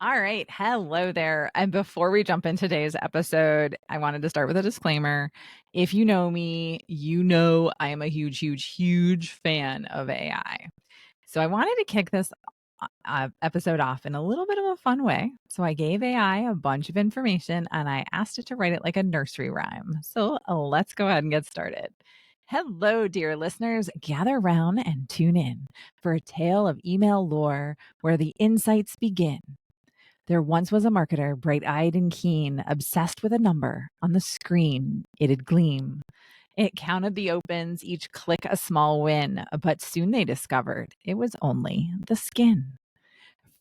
All right. Hello there. And before we jump into today's episode, I wanted to start with a disclaimer. If you know me, you know I am a huge, huge, huge fan of AI. So I wanted to kick this episode off in a little bit of a fun way. So I gave AI a bunch of information and I asked it to write it like a nursery rhyme. So let's go ahead and get started. Hello, dear listeners. Gather round and tune in for a tale of email lore where the insights begin. There once was a marketer, bright-eyed and keen, obsessed with a number. On the screen, it'd gleam. It counted the opens, each click a small win, but soon they discovered it was only the skin.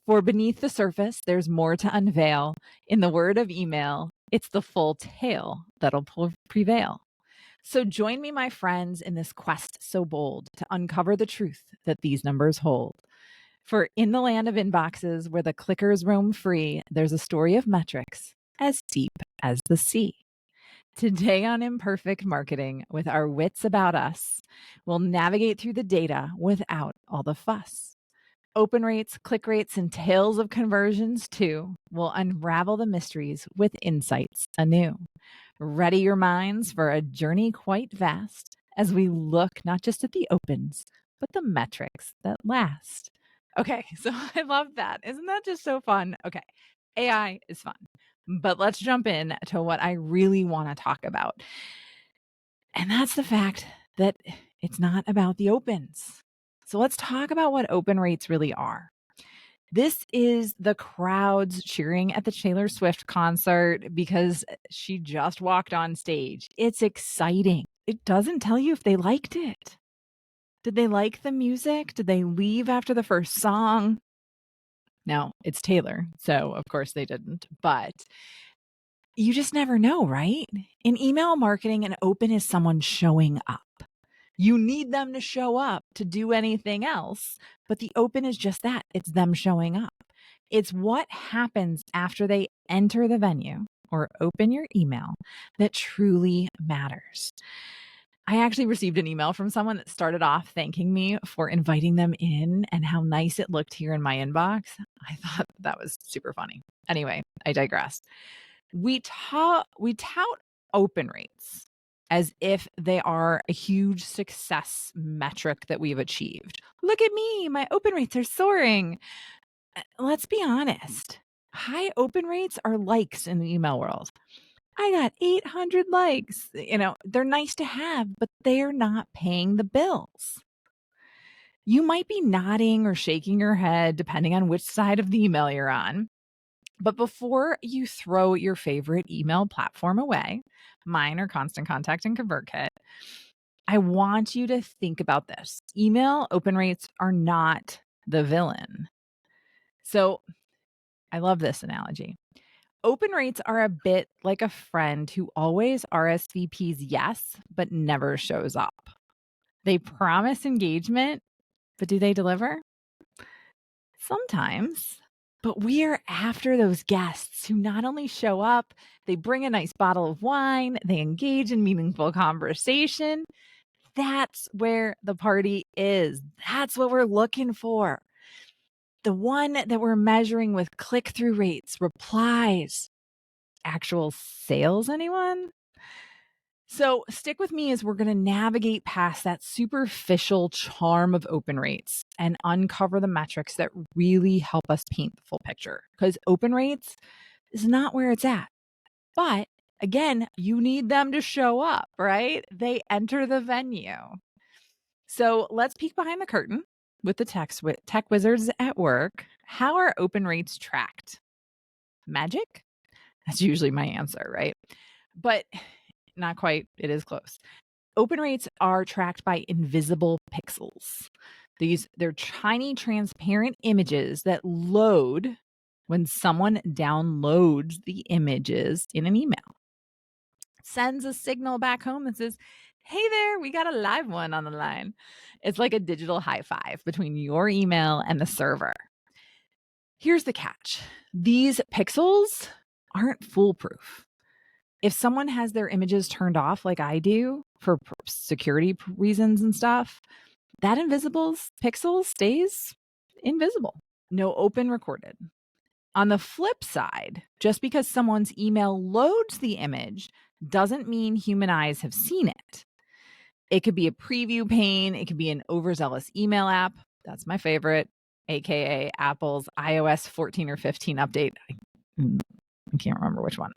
For beneath the surface, there's more to unveil. In the word of email, it's the full tale that'll prevail. So join me, my friends, in this quest so bold to uncover the truth that these numbers hold. For in the land of inboxes where the clickers roam free, there's a story of metrics as deep as the sea. Today on Imperfect Marketing, with our wits about us, we'll navigate through the data without all the fuss. Open rates, click rates, and tales of conversions too will unravel the mysteries with insights anew. Ready your minds for a journey quite vast as we look not just at the opens, but the metrics that last. Okay, so I love that. Isn't that just so fun? Okay, AI is fun, but let's jump in to what I really want to talk about. And that's the fact that it's not about the opens. So let's talk about what open rates really are. This is the crowds cheering at the Taylor Swift concert because she just walked on stage. It's exciting. It doesn't tell you if they liked it. Did they like the music? Did they leave after the first song? Now, it's Taylor, so of course they didn't, but you just never know, right? In email marketing, an open is someone showing up. You need them to show up to do anything else, but the open is just that. It's them showing up. It's what happens after they enter the venue or open your email that truly matters. I actually received an email from someone that started off thanking me for inviting them in and how nice it looked here in my inbox. I thought that was super funny. Anyway, I digress. We tout open rates as if they are a huge success metric that we've achieved. Look at me, my open rates are soaring. Let's be honest. High open rates are likes in the email world. I got 800 likes. They're nice to have, but they're not paying the bills. You might be nodding or shaking your head depending on which side of the email you're on. But before you throw your favorite email platform away, mine are Constant Contact and ConvertKit, I want you to think about this. Email open rates are not the villain. So I love this analogy. Open rates are a bit like a friend who always RSVPs yes, but never shows up. They promise engagement, but do they deliver? Sometimes. But we are after those guests who not only show up, they bring a nice bottle of wine, they engage in meaningful conversation. That's where the party is. That's what we're looking for. The one that we're measuring with click-through rates, replies, actual sales, anyone? So stick with me as we're going to navigate past that superficial charm of open rates and uncover the metrics that really help us paint the full picture. Because open rates is not where it's at. But again, you need them to show up, right? They enter the venue. So let's peek behind the curtain with the tech wizards at work. How are open rates tracked? Magic? That's usually my answer, right? But not quite. It is close. Open rates are tracked by invisible pixels. They're tiny transparent images that load when someone downloads the images in an email. Sends a signal back home that says, hey there, we got a live one on the line. It's like a digital high five between your email and the server. Here's the catch. These pixels aren't foolproof. If someone has their images turned off like I do for security reasons and stuff, that invisible pixel stays invisible. No open recorded. On the flip side, just because someone's email loads the image doesn't mean human eyes have seen it. It could be a preview pane. It could be an overzealous email app. That's my favorite, aka Apple's iOS 14 or 15 update. I can't remember which one.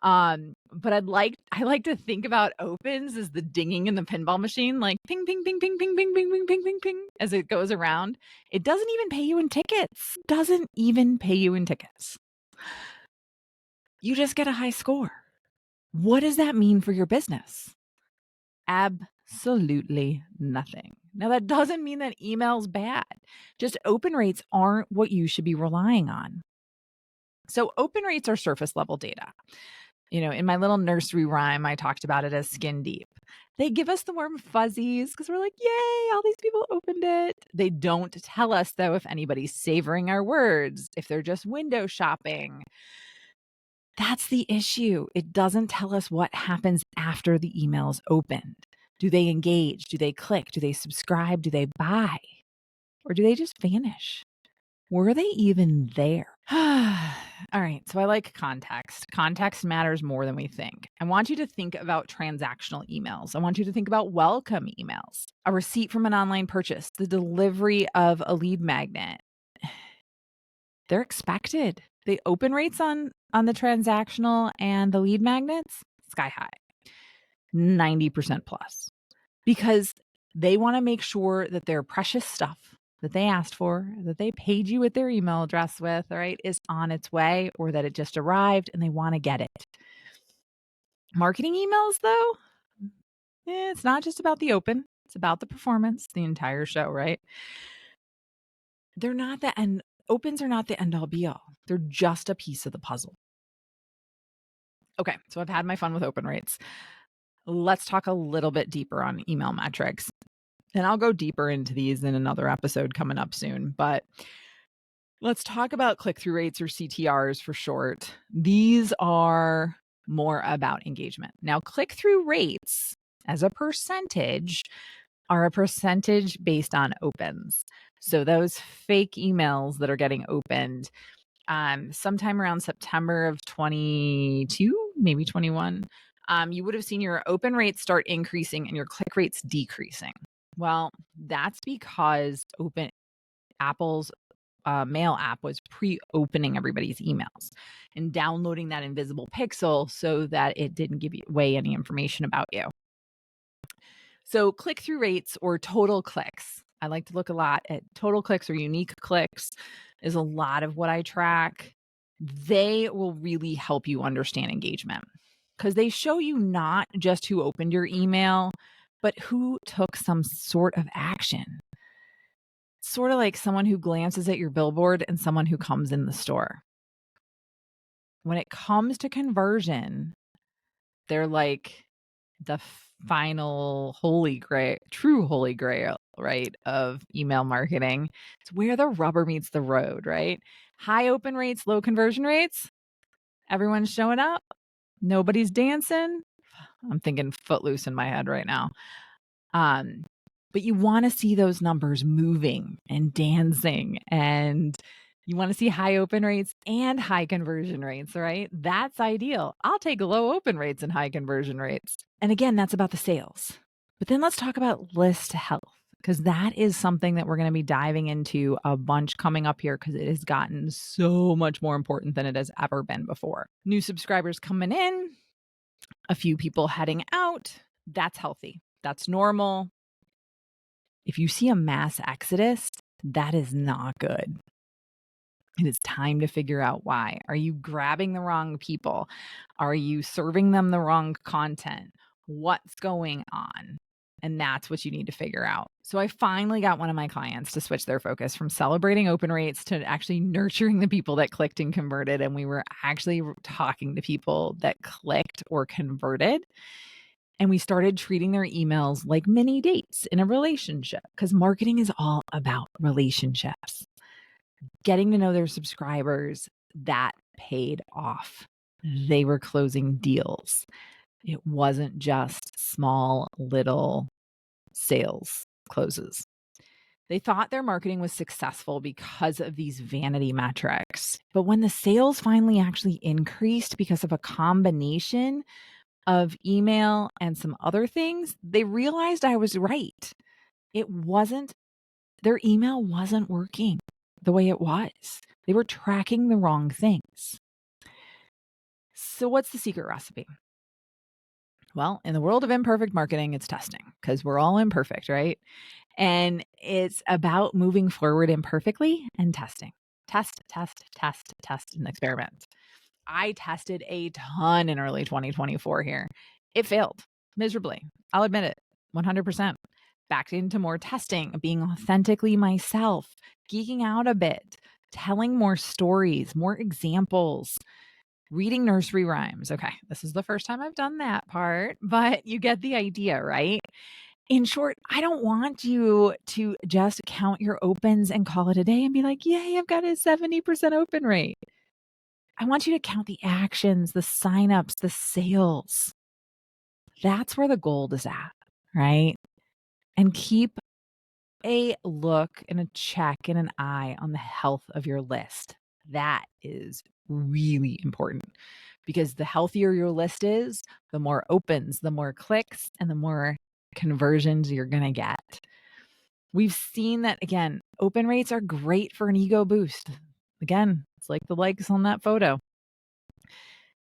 But I like to think about opens as the dinging in the pinball machine, like ping, ping, ping, ping, ping, ping, ping, ping, ping, ping, ping, as it goes around. It doesn't even pay you in tickets. You just get a high score. What does that mean for your business? Absolutely nothing. Now, that doesn't mean that email's bad. Just open rates aren't what you should be relying on. So open rates are surface level data. In my little nursery rhyme, I talked about it as skin deep. They give us the warm fuzzies because we're like, yay, all these people opened it. They don't tell us, though, if anybody's savoring our words, if they're just window shopping. That's the issue. It doesn't tell us what happens after the email is opened. Do they engage? Do they click? Do they subscribe? Do they buy? Or do they just vanish? Were they even there? All right. So I like context. Context matters more than we think. I want you to think about transactional emails. I want you to think about welcome emails, a receipt from an online purchase, the delivery of a lead magnet. They're expected. The open rates on the transactional and the lead magnets, sky high, 90% plus, because they want to make sure that their precious stuff that they asked for, that they paid you with their email address with, all right, is on its way, or that it just arrived and they want to get it. Marketing emails, though, it's not just about the open. It's about the performance, the entire show, right? They're not the end. Opens are not the end all be all. They're just a piece of the puzzle. Okay, so I've had my fun with open rates. Let's talk a little bit deeper on email metrics. And I'll go deeper into these in another episode coming up soon. But let's talk about click-through rates, or CTRs for short. These are more about engagement. Now, click-through rates as a percentage are a percentage based on opens. So those fake emails that are getting opened sometime around September of 22, maybe 21, you would have seen your open rates start increasing and your click rates decreasing. Well, that's because Apple's mail app was pre-opening everybody's emails and downloading that invisible pixel so that it didn't give away any information about you. So click-through rates, or total clicks. I like to look a lot at total clicks or unique clicks is a lot of what I track. They will really help you understand engagement because they show you not just who opened your email, but who took some sort of action. Sort of like someone who glances at your billboard and someone who comes in the store. When it comes to conversion, they're like the final true holy grail, right, of email marketing. It's where the rubber meets the road, right? High open rates, low conversion rates. Everyone's showing up. Nobody's dancing. I'm thinking Footloose in my head right now. But you want to see those numbers moving and dancing, and you want to see high open rates and high conversion rates, right? That's ideal. I'll take low open rates and high conversion rates. And again, that's about the sales. But then let's talk about list health, because that is something that we're going to be diving into a bunch coming up here, because it has gotten so much more important than it has ever been before. New subscribers coming in, a few people heading out. That's healthy. That's normal. If you see a mass exodus, that is not good. It is time to figure out why. Are you grabbing the wrong people? Are you serving them the wrong content? What's going on? And that's what you need to figure out. So I finally got one of my clients to switch their focus from celebrating open rates to actually nurturing the people that clicked and converted. And we were actually talking to people that clicked or converted. And we started treating their emails like mini dates in a relationship, because marketing is all about relationships. Getting to know their subscribers, that paid off. They were closing deals. It wasn't just small little sales closes. They thought their marketing was successful because of these vanity metrics. But when the sales finally actually increased because of a combination of email and some other things, they realized I was right. It wasn't, their email wasn't working the way it was. They were tracking the wrong things. So, what's the secret recipe? Well, in the world of imperfect marketing, it's testing because we're all imperfect, right? And it's about moving forward imperfectly and testing. Test, test, test, test, and experiment. I tested a ton in early 2024 here. It failed miserably. I'll admit it, 100%. Back into more testing, being authentically myself, geeking out a bit, telling more stories, more examples, reading nursery rhymes. Okay, this is the first time I've done that part, but you get the idea, right? In short, I don't want you to just count your opens and call it a day and be like, yay, I've got a 70% open rate. I want you to count the actions, the signups, the sales. That's where the gold is at, right? And keep a look and a check and an eye on the health of your list. That is really important because the healthier your list is, the more opens, the more clicks, and the more conversions you're going to get. We've seen that, again, open rates are great for an ego boost. Again, it's like the likes on that photo.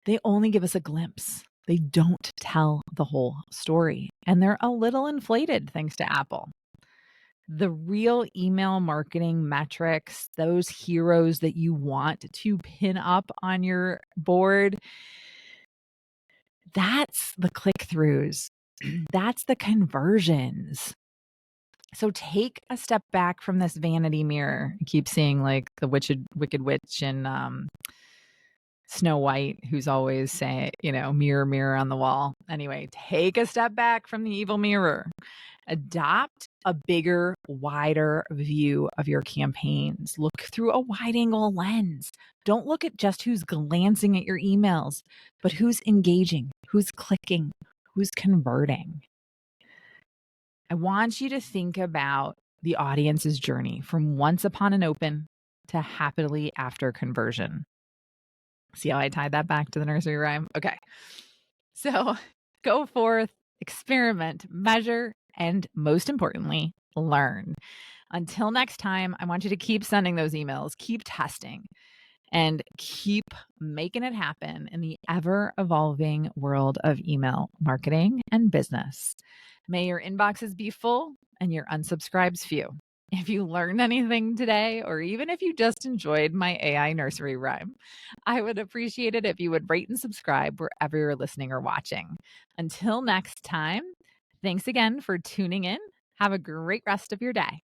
They only give us a glimpse. They don't tell the whole story. And they're a little inflated thanks to Apple. The real email marketing metrics, those heroes that you want to pin up on your board, that's the click-throughs. That's the conversions. So take a step back from this vanity mirror. I keep seeing like the Wicked Witch and Snow White, who's always saying, mirror, mirror on the wall. Anyway, take a step back from the evil mirror. Adopt a bigger, wider view of your campaigns. Look through a wide angle lens. Don't look at just who's glancing at your emails, but who's engaging, who's clicking, who's converting. I want you to think about the audience's journey from once upon an open to happily after conversion. See how I tied that back to the nursery rhyme? Okay. So go forth, experiment, measure, and most importantly, learn. Until next time, I want you to keep sending those emails, keep testing, and keep making it happen in the ever evolving world of email marketing and business. May your inboxes be full and your unsubscribes few. If you learned anything today, or even if you just enjoyed my AI nursery rhyme, I would appreciate it if you would rate and subscribe wherever you're listening or watching. Until next time, thanks again for tuning in. Have a great rest of your day.